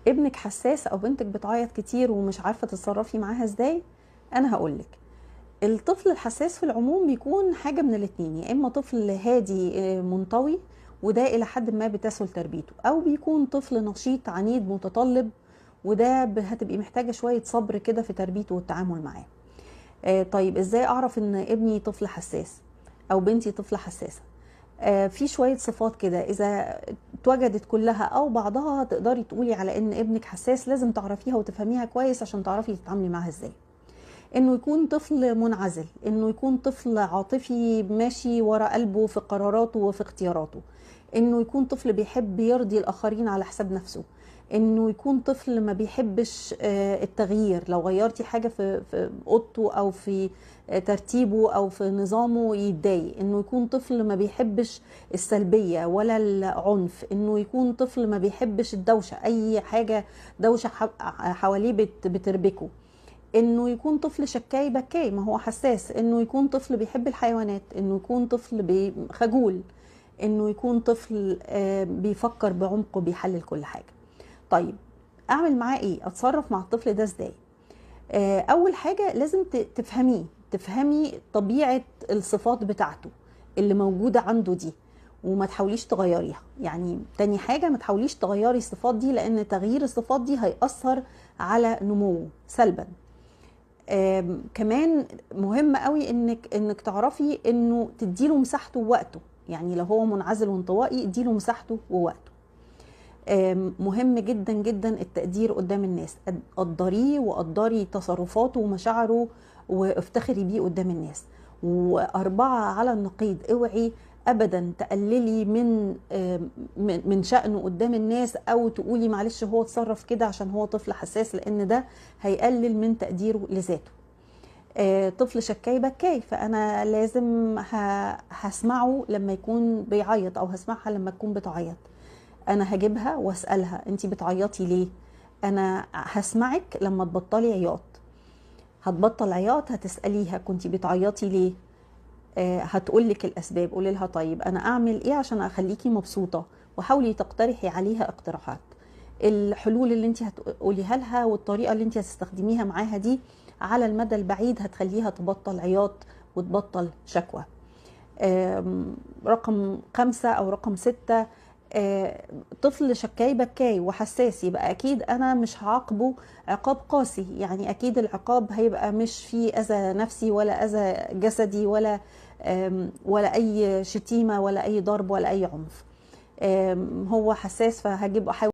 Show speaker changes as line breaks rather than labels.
ابنك حساس او بنتك بتعيط كتير ومش عارفه تتصرفي معاها ازاي، انا هقولك. الطفل الحساس في العموم بيكون حاجه من الاتنين، يا اما طفل هادي منطوي وده الى حد ما بتسهل تربيته، او بيكون طفل نشيط عنيد متطلب وده هتبقي محتاجه شويه صبر كده في تربيته والتعامل معاه. طيب ازاي اعرف ان ابني طفل حساس او بنتي طفله حساسه؟ في شويه صفات كده اذا اتوجدت كلها او بعضها تقدري تقولي على ان ابنك حساس، لازم تعرفيها وتفهميها كويس عشان تعرفي تتعاملي معاها ازاي. انه يكون طفل منعزل، انه يكون طفل عاطفي ماشي ورا قلبه في قراراته وفي اختياراته، انه يكون طفل بيحب يرضي الاخرين على حساب نفسه، انه يكون طفل ما بيحبش التغيير، لو غيرتي حاجه في اوضته او في ترتيبه او في نظامه يتضايق، انه يكون طفل ما بيحبش السلبيه ولا العنف، انه يكون طفل ما بيحبش الدوشه، اي حاجه دوشه حواليه بتربكه، انه يكون طفل شكاي بكاي ما هو حساس، انه يكون طفل بيحب الحيوانات، انه يكون طفل خجول، انه يكون طفل بيفكر بعمق وبيحلل كل حاجه. طيب اعمل معاه ايه؟ اتصرف مع الطفل ده ازاي؟ اول حاجه لازم تفهمي طبيعه الصفات بتاعته اللي موجوده عنده دي، وما تحاوليش تغيريها. يعني تاني حاجه ما تحاوليش تغيري الصفات دي، لان تغيير الصفات دي هيأثر على نموه سلبا. كمان مهم قوي انك تعرفي انه تديله مساحته ووقته، يعني لو هو منعزل وانطوائي اديله مساحته ووقته. مهم جدا جدا التقدير قدام الناس، قدريه وقدري تصرفاته ومشاعره وافتخري بيه قدام الناس. وأربعة على النقيض، اوعي ابدا تقللي من شأنه قدام الناس او تقولي معلش هو اتصرف كده عشان هو طفل حساس، لان ده هيقلل من تقديره لذاته. طفل شكاي بكاي، فانا لازم هسمعه لما يكون بيعيط او هسمعها لما تكون بتعيط. انا هجيبها واسالها انتي بتعيطي ليه؟ انا هسمعك لما تبطلي عياط. هتبطل عياط هتساليها كنتي بتعيطي ليه؟ هتقولك الاسباب. قولي لها طيب انا اعمل ايه عشان اخليكي مبسوطه، وحاولي تقترحي عليها اقتراحات. الحلول اللي انت هتقوليها لها والطريقه اللي انت هتستخدميها معاها دي على المدى البعيد هتخليها تبطل عياط وتبطل شكوى. رقم 5 او رقم 6، طفل شكاي بكاي وحساس، يبقى اكيد انا مش هعاقبه عقاب قاسي، يعني اكيد العقاب هيبقى مش فيه اذى نفسي ولا اذى جسدي ولا اي شتيمه ولا اي ضرب ولا اي عنف. هو حساس فهجيب احاول